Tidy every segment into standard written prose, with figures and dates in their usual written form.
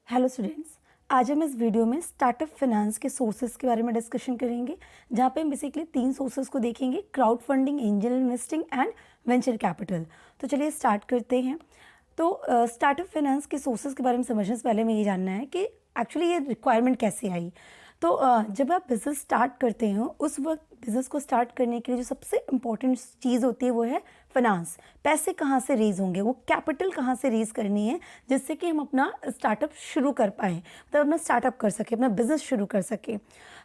Hello students, आज हम इस वीडियो में स्टार्टअप फाइनेंस के सोर्सेज के बारे में डिस्कशन करेंगे, जहाँ पे हम बेसिकली 3 सोर्सेज को देखेंगे: crowd funding, angel investing and venture capital. तो चलिए स्टार्ट करते हैं। तो स्टार्टअप फाइनेंस के सोर्सेज के बारे में समझने से पहले हमें ये जानना है कि एक्चुअली ये रिक्वायरमेंट कैसे आई। तो जब आप बिज़नेस स्टार्ट करते हो उस वक्त बिज़नेस को स्टार्ट करने के लिए जो सबसे इम्पॉर्टेंट चीज़ होती है वो है फाइनेंस। पैसे कहाँ से रेज़ होंगे, वो कैपिटल कहाँ से रेज़ करनी है जिससे कि हम अपना स्टार्टअप शुरू कर पाएँ, मतलब अपना स्टार्टअप कर सकें, अपना बिज़नेस शुरू कर सकें।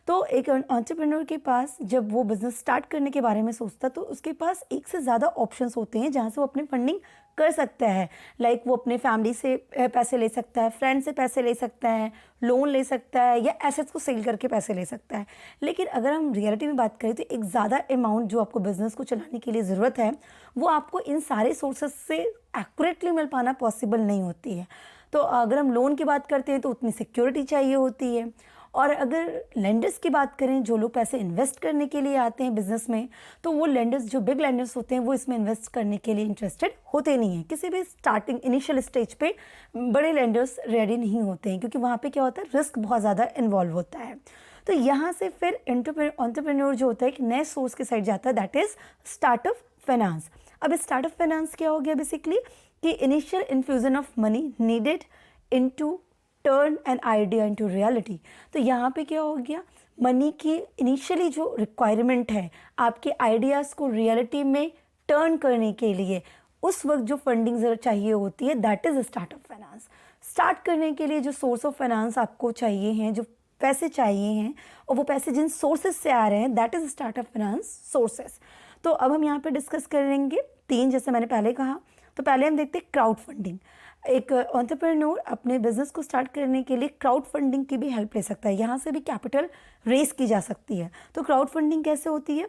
तो एक एंटरप्रेन्योर के पास जब वो बिज़नेस स्टार्ट करने के बारे में सोचता तो उसके पास एक से ज़्यादा ऑप्शंस होते हैं जहाँ से वो अपनी फंडिंग कर सकता है। लाइक वो अपने फैमिली से पैसे ले सकता है, फ्रेंड से पैसे ले सकता है, लोन ले सकता है या एसेट्स को सेल करके पैसे ले सकता है। लेकिन अगर हम रियलिटी में बात करें तो एक ज़्यादा अमाउंट जो आपको बिज़नेस को चलाने के लिए ज़रूरत है वो आपको इन सारे सोर्सेज से एक्यूरेटली मिल पाना पॉसिबल नहीं होती है। तो अगर हम लोन की बात करते हैं तो उतनी सिक्योरिटी चाहिए होती है, और अगर लेंडर्स की बात करें, जो लोग पैसे इन्वेस्ट करने के लिए आते हैं बिज़नेस में, तो वो लेंडर्स जो बिग लेंडर्स होते हैं वो इसमें इन्वेस्ट करने के लिए इंटरेस्टेड होते नहीं हैं। किसी भी स्टार्टिंग इनिशियल स्टेज पे बड़े लेंडर्स रेडी नहीं होते हैं, क्योंकि वहाँ पे क्या होता है, रिस्क बहुत ज़्यादा इन्वॉल्व होता है। तो यहाँ से फिर एंटरप्रेन्योर जो होता है एक नए सोर्स के साइड जाता है, दैट इज़ स्टार्टअप फाइनेंस। अब इस स्टार्टअप फाइनेंस क्या हो गया बेसिकली कि initial infusion of money needed into turn an idea into reality. तो यहाँ पे क्या हो गया, मनी की इनिशियली जो रिक्वायरमेंट है आपके आइडियाज़ को रियलिटी में टर्न करने के लिए, उस वक्त जो फंडिंग ज़रा चाहिए होती है, that is startup finance. Start करने के लिए जो सोर्स ऑफ फाइनेंस आपको चाहिए हैं, जो पैसे चाहिए हैं, और वो पैसे जिन सोर्सेज से आ रहे हैं, that is startup finance sources. तो अब हम यहाँ पे डिस्कस करेंगे 3, जैसे मैंने पहले कहा। तो पहले हम देखते हैं क्राउड फंडिंग। एक एंटरप्रेन्योर अपने बिजनेस को स्टार्ट करने के लिए क्राउड फंडिंग की भी हेल्प ले सकता है, यहाँ से भी कैपिटल रेस की जा सकती है। तो क्राउड फंडिंग कैसे होती है,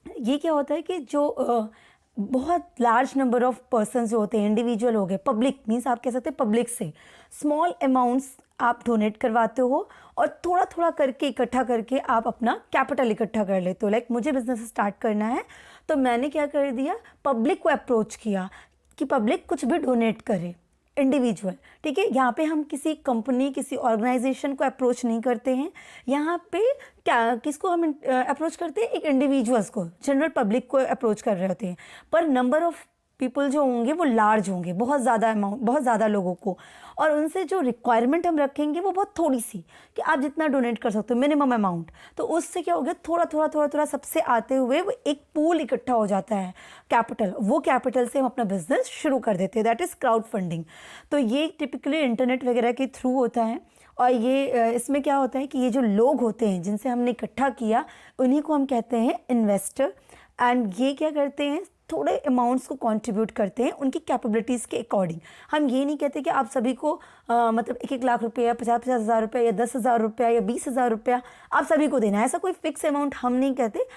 ये क्या होता है कि जो बहुत लार्ज नंबर ऑफ पर्सन जो होते हैं, इंडिविजुअल हो गए, पब्लिक मीन्स आप कह सकते हैं पब्लिक से स्मॉल अमाउंट्स आप डोनेट करवाते हो, और थोड़ा थोड़ा करके इकट्ठा करके आप अपना कैपिटल इकट्ठा कर लेते हो। लाइक मुझे बिजनेस स्टार्ट करना है तो मैंने क्या कर दिया, पब्लिक को अप्रोच किया कि पब्लिक कुछ भी डोनेट करे, इंडिविजुअल। ठीक है, यहाँ पे हम किसी कंपनी, किसी ऑर्गेनाइजेशन को अप्रोच नहीं करते हैं। यहाँ पे क्या, किसको हम अप्रोच करते हैं, एक इंडिविजुअल्स को, जनरल पब्लिक को अप्रोच कर रहे होते हैं। पर नंबर ऑफ पीपल जो होंगे वो लार्ज होंगे, बहुत ज़्यादा अमाउंट, बहुत ज़्यादा लोगों को, और उनसे जो रिक्वायरमेंट हम रखेंगे वो बहुत थोड़ी सी कि आप जितना डोनेट कर सकते हो, मिनिमम अमाउंट। तो उससे क्या हो गया, थोड़ा थोड़ा थोड़ा थोड़ा सबसे आते हुए वो एक पूल इकट्ठा हो जाता है कैपिटल। वो कैपिटल से हम अपना बिजनेस शुरू कर देते हैं, दैट इज़ क्राउड फंडिंग। तो ये टिपिकली इंटरनेट वगैरह के थ्रू होता है, और ये इसमें क्या होता है कि ये जो लोग होते हैं जिनसे हमने इकट्ठा किया, उन्हीं को हम कहते हैं इन्वेस्टर। एंड ये क्या करते हैं, थोड़े अमाउंट्स को कंट्रीब्यूट करते हैं उनकी कैपेबिलिटीज़ के अकॉर्डिंग। हम ये नहीं कहते कि आप सभी को मतलब 1-1 लाख रुपया, 50-50 हज़ार रुपया, या 10,000 रुपया, या 20,000 रुपया आप सभी को देना है, ऐसा कोई फिक्स अमाउंट हम नहीं कहते।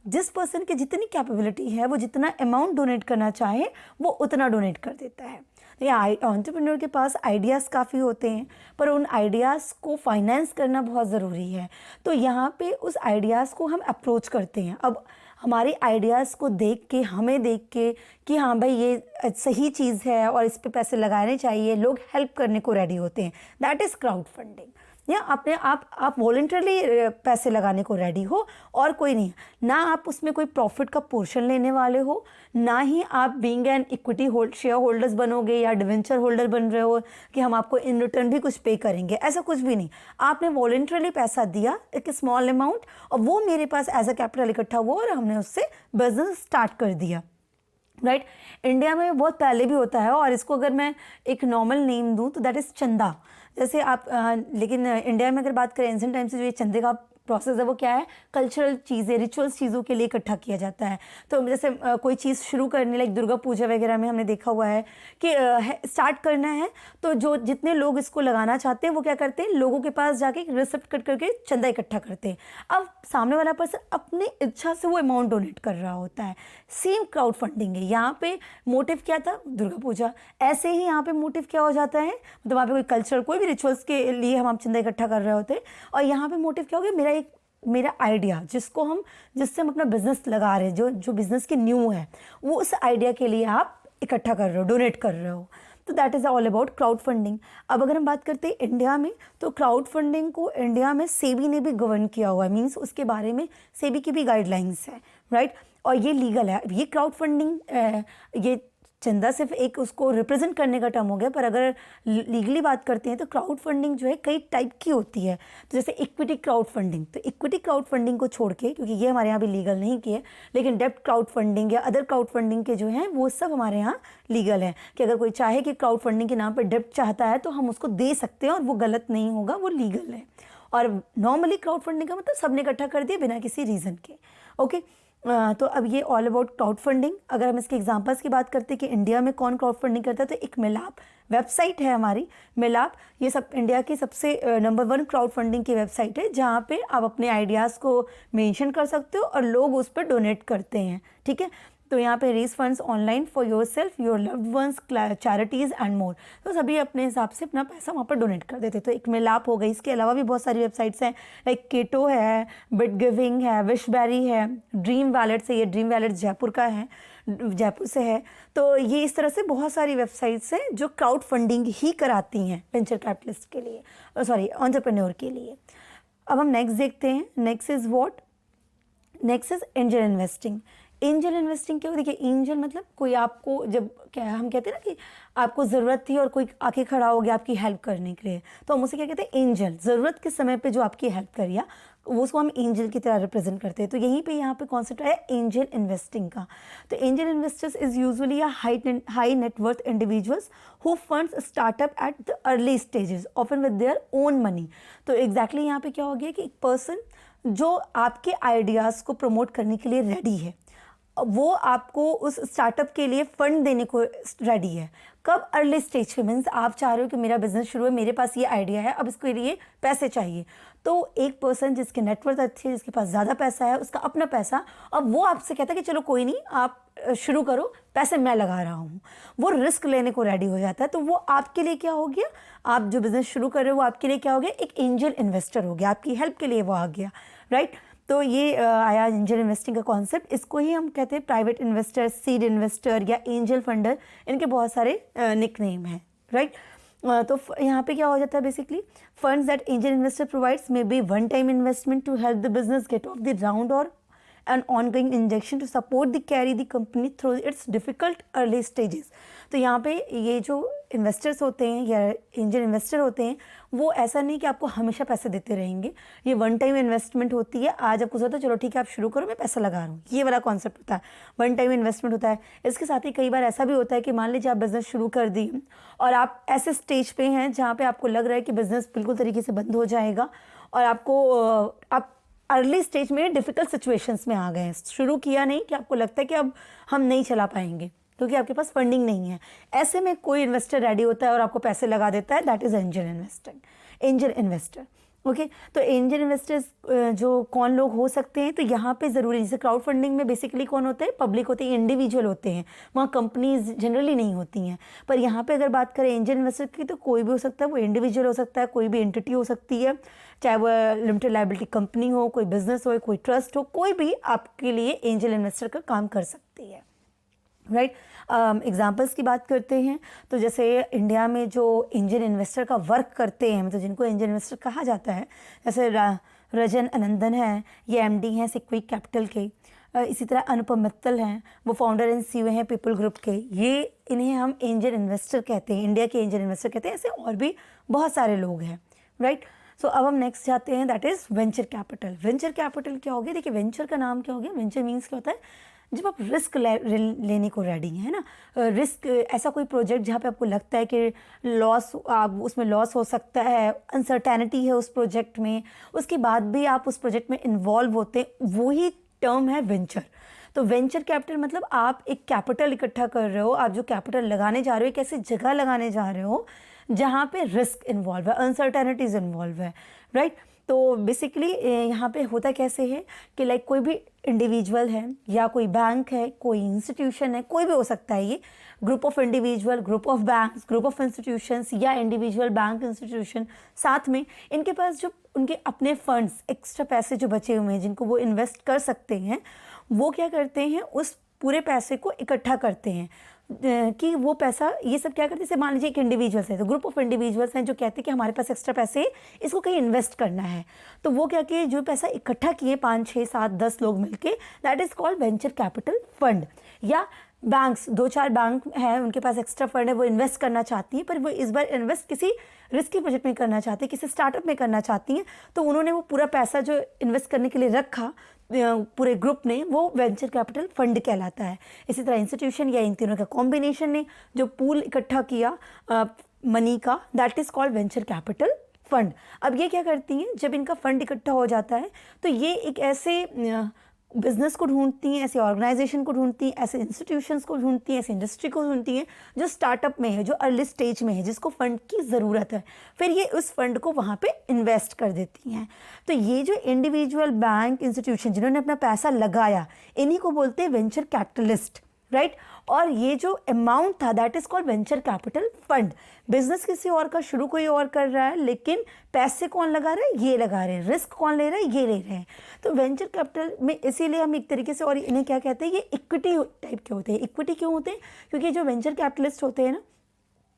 जिस पर्सन की जितनी कैपेबिलिटी है, वो जितना अमाउंट डोनेट करना चाहे वो उतना डोनेट कर देता है। तो ये एंटरप्रेन्योर के पास आइडियाज़ काफ़ी होते हैं, पर उन आइडियाज़ को फाइनेंस करना बहुत ज़रूरी है। तो यहाँ पे उस आइडियाज़ को हम अप्रोच करते हैं। अब हमारे आइडियाज़ को देख के, हमें देख के कि हाँ भाई ये सही चीज़ है और इस पे पैसे लगाने चाहिए, लोग हेल्प करने को रेडी होते हैं, दैट इज़ क्राउड फंडिंग। या अपने आप वॉलंटरली पैसे लगाने को रेडी हो, और कोई नहीं, ना आप उसमें कोई प्रॉफिट का पोर्शन लेने वाले हो, ना ही आप being an equity share holders बनोगे या डिवेंचर होल्डर बन रहे हो कि हम आपको इन रिटर्न भी कुछ पे करेंगे, ऐसा कुछ भी नहीं। आपने वॉलंटरली पैसा दिया, एक स्मॉल अमाउंट, और वो मेरे पास एज अ कैपिटल इकट्ठा हुआ और हमने उससे बिजनेस स्टार्ट कर दिया। राइट, इंडिया में बहुत पहले भी होता है, और इसको अगर मैं एक नॉर्मल नेम दूं तो दैट इज़ चंदा। जैसे आप लेकिन इंडिया में अगर बात करें एंशिएंट टाइम से, जो ये चंदे का प्रोसेस है वो क्या है, कल्चरल चीज़ें, रिचुअल्स चीज़ों के लिए इकट्ठा किया जाता है। तो जैसे कोई चीज़ शुरू करने, लाइक दुर्गा पूजा वगैरह में हमने देखा हुआ है कि स्टार्ट करना है तो जो जितने लोग इसको लगाना चाहते हैं वो क्या करते हैं, लोगों के पास जाके रिसिप्ट कट करके चंदा इकट्ठा करते हैं। अब सामने वाला पर्सन अपनी इच्छा से वो अमाउंट डोनेट कर रहा होता है। सेम क्राउड फंडिंग है, यहाँ पे मोटिव क्या था, दुर्गा पूजा। ऐसे ही यहाँ पे मोटिव क्या हो जाता है, मतलब वहाँ पे कोई कल्चर, कोई भी रिचुअल्स के लिए हम चंदा इकट्ठा कर रहे होते हैं, और यहाँ पे मोटिव क्या हो गया, मेरा आइडिया जिससे हम अपना बिजनेस लगा रहे हैं, जो बिजनेस की न्यू है, वो उस आइडिया के लिए आप इकट्ठा कर रहे हो, डोनेट कर रहे हो। तो that is all about crowd funding. अब अगर हम बात करते हैं इंडिया में, तो क्राउड फंडिंग को इंडिया में सेबी ने भी गवर्न किया हुआ है, मीन्स उसके बारे में सेबी की भी गाइडलाइंस है, राइट। और ये लीगल है। ये क्राउड फंडिंग, ये चंदा सिर्फ एक उसको रिप्रेजेंट करने का टर्म हो गया, पर अगर लीगली बात करते हैं तो क्राउड फंडिंग जो है कई टाइप की होती है। तो जैसे इक्विटी क्राउड फंडिंग, तो इक्विटी क्राउड फंडिंग को छोड़ के, क्योंकि ये हमारे यहाँ भी लीगल नहीं किए, लेकिन डेब्ट क्राउड फंडिंग या अदर क्राउड फंडिंग के जो हैं वो सब हमारे यहाँ लीगल है, कि अगर कोई चाहे कि क्राउड फंडिंग के नाम पर डेब्ट चाहता है तो हम उसको दे सकते हैं और वो गलत नहीं होगा, वो लीगल है। और नॉर्मली क्राउड फंडिंग का मतलब सबने इकट्ठा कर दिया बिना किसी रीज़न के, ओके। तो अब ये ऑल अबाउट क्राउड फंडिंग। अगर हम इसके एग्जांपल्स की बात करते हैं कि इंडिया में कौन क्राउड फंडिंग करता है, तो एक मिलाप वेबसाइट है हमारी, मिलाप। ये सब इंडिया की सबसे नंबर 1 क्राउड फंडिंग की वेबसाइट है, जहाँ पे आप अपने आइडियाज़ को मेंशन कर सकते हो और लोग उस पर डोनेट करते हैं, ठीक है। तो यहाँ पे raise funds online for yourself, your loved ones, charities and more. तो सभी अपने हिसाब से अपना पैसा वहाँ पर डोनेट कर देते। तो एक मिलाप हो गई। इसके अलावा भी बहुत सारी वेबसाइट्स हैं, लाइक केटो है, बिट गिविंग है, विशबेरी है, ड्रीम वैलेट से, ये ड्रीम वैलेट जयपुर का है, जयपुर से है। तो ये इस तरह से बहुत सारी वेबसाइट्स हैं जो क्राउड फंडिंग ही कराती हैं वेंचर कैपिटलिस्ट के लिए, सॉरी एंटरप्रेन्योर के लिए। अब हम नेक्स्ट देखते हैं। Next is what? Next is angel investing. Angel investing क्या हो? देखिए, एंजल मतलब कोई आपको, जब क्या हम कहते हैं ना कि आपको ज़रूरत थी और कोई आके खड़ा हो गया आपकी हेल्प करने के लिए, तो हम उसे क्या कहते हैं? एंजल। ज़रूरत के समय पे जो आपकी हेल्प करिए वो उसको हम एंजल की तरह रिप्रेजेंट करते हैं। तो यहीं पे यहाँ पे कॉन्सेप्ट है एंजल इन्वेस्टिंग का। तो angel investors is usually high net worth individuals who funds startup at the early stages often with their own money. तो एग्जैक्टली यहाँ पे क्या हो गया कि एक पर्सन जो आपके आइडियाज़ को प्रमोट करने के लिए रेडी है, वो आपको उस स्टार्टअप के लिए फंड देने को रेडी है। कब? अर्ली स्टेज पे। मीन्स आप चाह रहे हो कि मेरा बिजनेस शुरू है, मेरे पास ये आइडिया है, अब इसके लिए पैसे चाहिए। तो एक पर्सन जिसके नेटवर्थ अच्छी है, जिसके पास ज़्यादा पैसा है, उसका अपना पैसा, अब वो आपसे कहता है कि चलो कोई नहीं, आप शुरू करो, पैसे मैं लगा रहा हूँ, वो रिस्क लेने को रेडी हो जाता है। तो वो आपके लिए क्या हो गया? आप जो बिज़नेस शुरू कर रहे हो वो आपके लिए क्या हो गया? एक एंजल इन्वेस्टर हो गया, आपकी हेल्प के लिए वो आ गया, राइट। तो ये आया एंजल इन्वेस्टिंग का कॉन्सेप्ट। इसको ही हम कहते हैं प्राइवेट इन्वेस्टर, सीड इन्वेस्टर या एंजल फंडर। इनके बहुत सारे निक नेम हैं, राइट। तो यहाँ पे क्या हो जाता है basically? Funds that angel investor provides may be one time investment to help the business get off the round और an ongoing injection to support the carry the company through its difficult early stages। तो यहाँ पे ये जो investors होते हैं या angel investor होते हैं, वो ऐसा नहीं कि आपको हमेशा पैसे देते रहेंगे। ये वन टाइम इन्वेस्टमेंट होती है। आज आपको सोचता है चलो ठीक है आप शुरू करो, मैं पैसा लगा रहा हूँ, ये वाला कॉन्सेप्ट होता है, वन टाइम इन्वेस्टमेंट होता है। इसके साथ ही कई बार ऐसा भी होता है कि मान लीजिए आप बिज़नेस शुरू कर दी और आप ऐसे स्टेज पे हैं जहाँ पे आपको लग रहा है कि बिज़नेस बिल्कुल तरीके से बंद हो जाएगा और आप अर्ली स्टेज में डिफ़िकल्ट सिचुएशंस में आ गए हैं। शुरू किया नहीं कि आपको लगता है कि अब हम नहीं चला पाएंगे क्योंकि आपके पास फंडिंग नहीं है। ऐसे में कोई इन्वेस्टर रेडी होता है और आपको पैसे लगा देता है, that is angel investor. Okay, तो एंजल इन्वेस्टर्स जो कौन लोग हो सकते हैं? तो यहाँ पे ज़रूरी, जैसे क्राउड फंडिंग में बेसिकली कौन होते हैं? पब्लिक होते हैं, इंडिविजुअल होते हैं, वहाँ कंपनीज जनरली नहीं होती हैं। पर यहाँ पे अगर बात करें एंजल इन्वेस्टर की, तो कोई भी हो सकता है, वो इंडिविजुअल हो सकता है, कोई भी एंटिटी हो सकती है, चाहे वो लिमिटेड लायबिलिटी कंपनी हो, कोई बिजनेस हो, कोई ट्रस्ट हो, कोई भी आपके लिए एंजल इन्वेस्टर का काम कर सकती है, राइट। एग्जाम्पल्स की बात करते हैं तो जैसे इंडिया में जो एंजल इन्वेस्टर का वर्क करते हैं, मतलब जिनको एंजल इन्वेस्टर कहा जाता है, जैसे रजन आनंदन है, ये एमडी हैं सिक्विक कैपिटल के। इसी तरह अनुपम मित्तल हैं, वो फाउंडर एंड सीईओ हैं पीपल ग्रुप के। ये इन्हें हम एंजल इन्वेस्टर कहते हैं, इंडिया के एंजल इन्वेस्टर कहते हैं। ऐसे और भी बहुत सारे लोग हैं, राइट। सो अब हम नेक्स्ट जाते हैं, that is venture capital. Venture capital क्या हो गया? देखिए, वेंचर का नाम क्या हो गया? वेंचर मीन्स क्या होता है? जब आप रिस्क लेने को रेडी हैं ना, रिस्क, ऐसा कोई प्रोजेक्ट जहाँ पे आपको लगता है कि उसमें लॉस हो सकता है, अनसर्टेनिटी है उस प्रोजेक्ट में, उसके बाद भी आप उस प्रोजेक्ट में इन्वॉल्व होते हैं, वही टर्म है वेंचर। तो वेंचर कैपिटल मतलब आप एक कैपिटल इकट्ठा कर रहे हो, आप जो कैपिटल लगाने जा रहे हो एक ऐसी जगह लगाने जा रहे हो जहाँ पे रिस्क इन्वॉल्व है, अनसर्टेनिटीज इन्वॉल्व है, राइट। तो बेसिकली यहाँ पे होता कैसे है कि लाइक कोई भी इंडिविजुअल है या कोई बैंक है, कोई इंस्टीट्यूशन है, कोई भी हो सकता है, ये group of individual, group of banks, group of institutions या इंडिविजुअल बैंक इंस्टीट्यूशन, साथ में इनके पास जो उनके अपने फंड्स, एक्स्ट्रा पैसे जो बचे हुए हैं जिनको वो इन्वेस्ट कर सकते हैं, वो क्या करते हैं? उस पूरे पैसे को इकट्ठा करते हैं। कि वो पैसा ये सब क्या करते हैं, जैसे मान लीजिए एक इंडिविजुअल्स है, तो ग्रुप ऑफ इंडिविजुअल्स हैं जो कहते हैं कि हमारे पास एक्स्ट्रा पैसे हैं, इसको कहीं इन्वेस्ट करना है, तो वो क्या किए, जो पैसा इकट्ठा किए 5, 6, 7, 10 लोग मिलके, that is called venture capital fund. या बैंक्स, 2-4 बैंक हैं, उनके पास एक्स्ट्रा फंड है, वो इन्वेस्ट करना चाहती हैं, पर वो इस बार इन्वेस्ट किसी रिस्की प्रोजेक्ट में करना चाहती है, किसी स्टार्टअप में करना चाहती हैं, तो उन्होंने वो पूरा पैसा जो इन्वेस्ट करने के लिए रखा पूरे ग्रुप ने, वो वेंचर कैपिटल फंड कहलाता है। इसी तरह इंस्टीट्यूशन या इन तीनों का कॉम्बिनेशन ने जो पूल इकट्ठा किया मनी का, that is called venture capital fund. अब ये क्या करती हैं, जब इनका फंड इकट्ठा हो जाता है तो ये एक ऐसे बिजनेस को ढूंढती हैं, ऐसे ऑर्गेनाइजेशन को ढूंढती हैं, ऐसे इंस्टीट्यूशंस को ढूंढती हैं, ऐसे इंडस्ट्री को ढूंढती हैं जो स्टार्टअप में है, जो अर्ली स्टेज में है, जिसको फंड की ज़रूरत है, फिर ये उस फंड को वहाँ पे इन्वेस्ट कर देती हैं। तो ये जो इंडिविजुअल बैंक इंस्टीट्यूशन जिन्होंने अपना पैसा लगाया, इन्हीं को बोलते हैं वेंचर कैपिटलिस्ट, राइट। और ये जो अमाउंट था that is called venture capital fund. Business किसी और का शुरू कोई और कर रहा है, लेकिन पैसे कौन लगा रहा है, ये लगा रहे हैं, रिस्क कौन ले रहा है, ये ले रहे हैं। तो वेंचर कैपिटल में इसीलिए हम एक तरीके से, और इन्हें क्या कहते हैं, ये इक्विटी टाइप के होते हैं। इक्विटी क्यों होते हैं, क्योंकि जो वेंचर कैपिटलिस्ट होते हैं ना,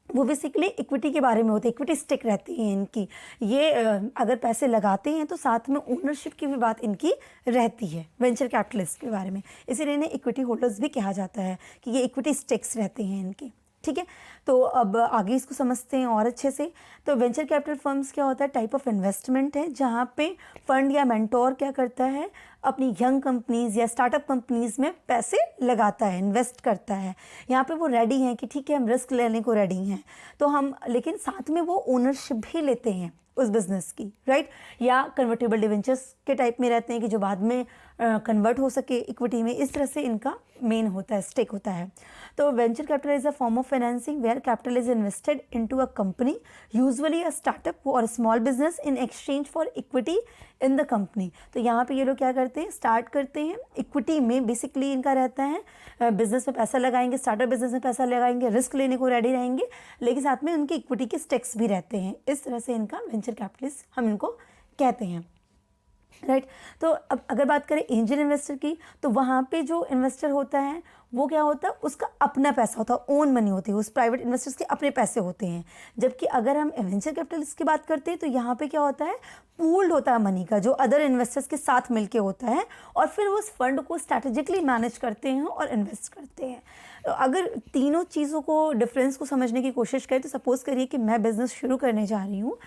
वो बेसिकली इक्विटी के बारे में होते हैं, इक्विटी स्टिक रहती है इनकी। ये अगर पैसे लगाते हैं तो साथ में ओनरशिप की भी बात इनकी रहती है वेंचर कैपिटलिस्ट के बारे में, इसीलिए इन्हें इक्विटी होल्डर्स भी कहा जाता है कि ये इक्विटी स्टिक्स रहते हैं इनके, ठीक है। तो अब आगे इसको समझते हैं और अच्छे से। तो वेंचर कैपिटल फर्म्स क्या होता है, टाइप ऑफ इन्वेस्टमेंट है जहाँ पे फंड या मेंटोर क्या करता है, अपनी यंग कंपनीज़ या स्टार्टअप कंपनीज़ में पैसे लगाता है, इन्वेस्ट करता है। यहाँ पे वो रेडी हैं कि ठीक है हम रिस्क लेने को रेडी हैं, तो हम, लेकिन साथ में वो ओनरशिप भी लेते हैं उस बिज़नेस की, राइट। या कन्वर्टेबल डिवेंचर्स के टाइप में रहते हैं कि जो बाद में कन्वर्ट हो सके इक्विटी में, इस तरह से इनका मेन होता है, स्टेक होता है। तो venture capital is a form of financing where capital is invested into a company, usually a startup और small business, in exchange for equity in the company. तो यहाँ पे ये लोग क्या करते हैं, स्टार्ट करते हैं इक्विटी में, बेसिकली इनका रहता है बिजनेस में पैसा लगाएंगे, स्टार्टअप बिजनेस में पैसा लगाएंगे, रिस्क लेने को रेडी रहेंगे, लेकिन साथ में उनकी इक्विटी के स्टेक्स भी रहते हैं। इस तरह से इनका वेंचर कैपिटलिस्ट हम इनको कहते हैं, राइट। तो अब अगर बात करें एंजल इन्वेस्टर की, तो वहाँ पे जो इन्वेस्टर होता है वो क्या होता है, उसका अपना पैसा होता है, ओन मनी होती है, उस प्राइवेट इन्वेस्टर्स के अपने पैसे होते हैं। जबकि अगर हम वेंचर कैपिटलिस्ट की बात करते हैं तो यहाँ पे क्या होता है, पूल्ड होता है मनी का, जो अदर इन्वेस्टर्स के साथ मिलके होता है, और फिर वो उस फंड को स्ट्रैटेजिकली मैनेज करते हैं और इन्वेस्ट करते हैं। तो अगर तीनों चीज़ों को, डिफरेंस को समझने की कोशिश करें, तो सपोज़ करिए कि मैं बिज़नेस शुरू करने जा रही हूँ।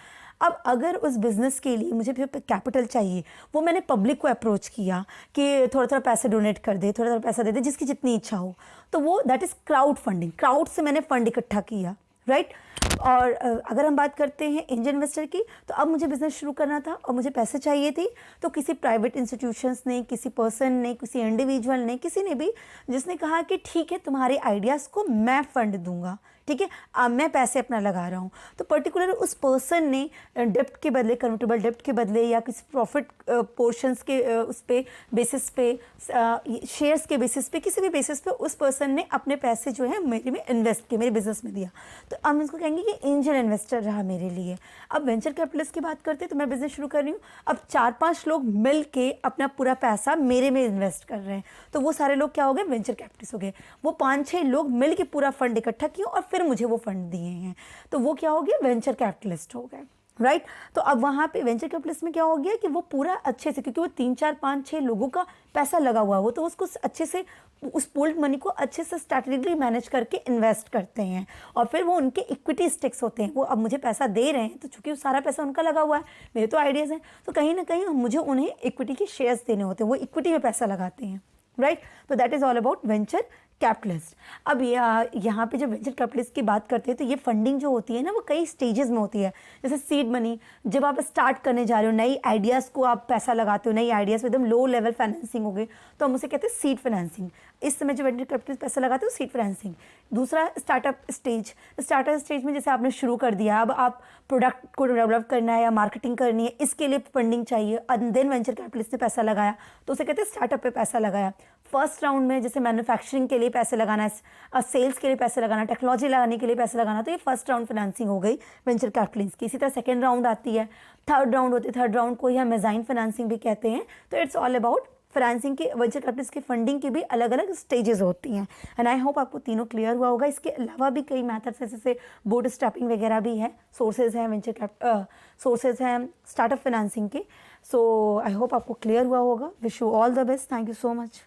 अब अगर उस बिज़नेस के लिए मुझे कैपिटल चाहिए, वो मैंने पब्लिक को अप्रोच किया कि थोड़ा थोड़ा पैसे डोनेट कर दे, थोड़ा थोड़ा पैसा दे दे, जिसकी जितनी इच्छा हो, तो वो that is crowd funding. Crowd से मैंने फंड इकट्ठा किया, राइट। और अगर हम बात करते हैं एंजल इन्वेस्टर की, तो अब मुझे बिज़नेस शुरू करना था और मुझे पैसे चाहिए थे, तो किसी प्राइवेट इंस्टीट्यूशंस ने, किसी पर्सन ने, किसी इंडिविजुअल ने, किसी ने भी, जिसने कहा कि ठीक है तुम्हारे आइडियाज़ को मैं फंड दूंगा, ठीक है, अब मैं पैसे अपना लगा रहा हूँ, तो पर्टिकुलर उस पर्सन ने डेप्ट के बदले, कन्वर्टेबल डेप्ट के बदले, या किसी प्रॉफिट पोर्शंस के उस पे बेसिस पे, शेयर्स के बेसिस पे, किसी भी बेसिस पे उस पर्सन ने अपने पैसे जो है मेरे में इन्वेस्ट किए, मेरे बिजनेस में दिया, तो अब इसको कहेंगे कि एंजल इन्वेस्टर रहा मेरे लिए। अब वेंचर कैपिटलिस्ट की बात करते हैं, तो मैं बिजनेस शुरू कर रही हूँ, अब 4-5 लोग मिल के अपना पूरा पैसा मेरे में इन्वेस्ट कर रहे हैं, तो वो सारे लोग क्या हो गए, वेंचर कैपिटलिस्ट हो गए। वो 5-6 लोग मिल के पूरा फंड इकट्ठा किए और फिर मुझे वो फंड दिए हैं, तो वो क्या हो गया, वेंचर कैपिटलिस्ट हो गए, राइट। तो अब वहाँ पे वेंचर कैपिटलिस्ट में क्या हो गया कि वो पूरा अच्छे से, क्योंकि वो 3-4-5-6 लोगों का पैसा लगा हुआ हो, तो उसको अच्छे से, उस पूल्ड मनी को अच्छे से स्ट्रैटेजिकली मैनेज करके इन्वेस्ट करते हैं, और फिर वो उनके इक्विटी स्टेक्स होते हैं। वो अब मुझे पैसा दे रहे हैं, तो चूंकि वो सारा पैसा उनका लगा हुआ है, मेरे तो आइडियाज़ हैं, तो कहीं ना कहीं मुझे उन्हें इक्विटी के शेयर्स देने होते हैं, वो इक्विटी में पैसा लगाते हैं, राइट। तो that is all about venture capitalist. अब यहाँ पे जब वेंचर कैपिटलिस्ट की बात करते हैं, तो ये फंडिंग जो होती है ना, वो कई स्टेजेस में होती है। जैसे सीड मनी, जब आप स्टार्ट करने जा रहे हो, नई आइडियाज़ को आप पैसा लगाते हो, नई आइडियाज़ में एकदम लो लेवल फाइनेंसिंग हो गई, तो हम उसे कहते हैं सीड फाइनेंसिंग। इस समय जो वेंचर कैपिटलिस्ट पैसा लगाते हो, सीड फाइनेंसिंग। दूसरा स्टार्टअप स्टेज, स्टार्टअप स्टेज में जैसे आपने शुरू कर दिया, अब आप प्रोडक्ट को डेवलप करना है या मार्केटिंग करनी है, इसके लिए फंडिंग चाहिए, एंड देन वेंचर कैपिटलिस्ट ने पैसा लगाया, तो उसे कहते हैं स्टार्टअप पे पैसा लगाया। फर्स्ट राउंड में जैसे मैन्युफैक्चरिंग के लिए पैसे लगाना है, सेल्स के लिए पैसे लगाना, टेक्नोलॉजी लगाने के लिए पैसे लगाना, तो ये फर्स्ट राउंड फाइनेंसिंग हो गई वेंचर कैपिटलिस्ट की। इसी तरह सेकेंड राउंड आती है, थर्ड राउंड होती है, थर्ड राउंड को ही हम मेजाइन फाइनेंसिंग भी कहते हैं। तो इट्स ऑल अबाउट फाइनेंसिंग के वेंचर कैपिटलिस्ट की फंडिंग की भी अलग अलग स्टेजेस होती हैं। एंड आई होप आपको तीनों क्लियर हुआ होगा। इसके अलावा भी कई मैथड्स जैसे बूट स्ट्रैपिंग वगैरह भी है, सोर्सेज हैं सोर्सेज हैं स्टार्टअप फाइनेंसिंग के। सो आई होप आपको क्लियर हुआ होगा। Wish you all the best. Thank you so much.